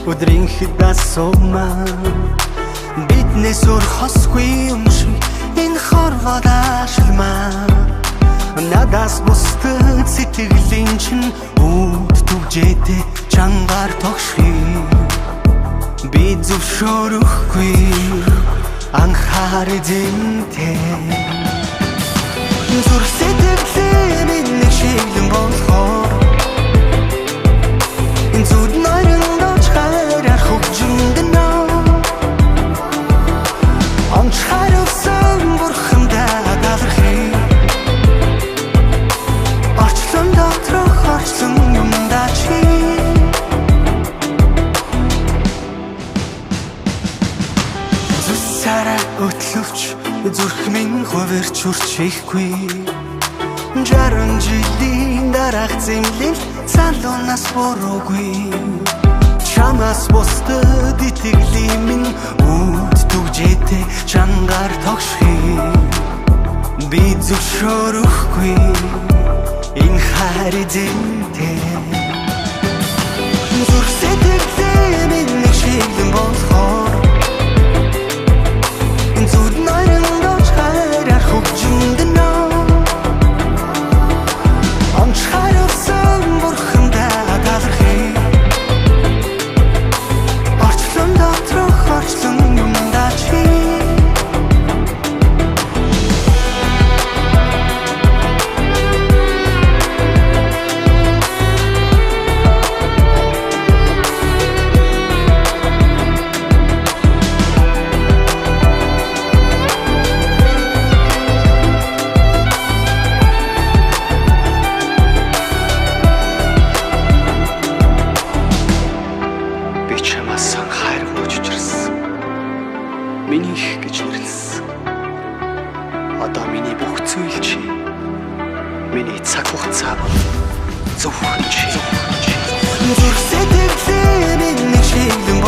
өдрийн хідасуумаа биднээс өөр хосгүй юм шиг энэ хорвоод ашигмаа надаас бусдад сэтгэлийн чинь үүд түгжээтэй чангаар тогшхий би зөвшөөрөхгүй анхаар эзэнтэй зүрх сэтгэлээ миний шиглэн болохоор энэ зүд нойрон дооч харах хөгжинд нөө онч хариусан бурхандаа галархий орчлон дотрох орчлон юмдаа чи зүсараа өтлөвч зүрх минь хувирч үрчихгүй 60 жилийн дараах зэмлэл салуунаас буруугүй чамаас бусдад итгэлийн минь үүд түгжээтэй чангаар тогшхий би зөвшөөрөхгүй энэ хайр эзэнтэй зүрх сэтгэлээ миний шиглэн болохоор энэ зүд нойрон дооч харах хөгжинд нөө онч хариусан бурхандаа галархий орчлон дотрох орчлон юмдаа чи миний их гэж нэрлсэн. Одоо миний бүх зүйл чи. Миний цаг хугацаа зөвхөн чи. Зүрх сэтгэлээ миний шиглэн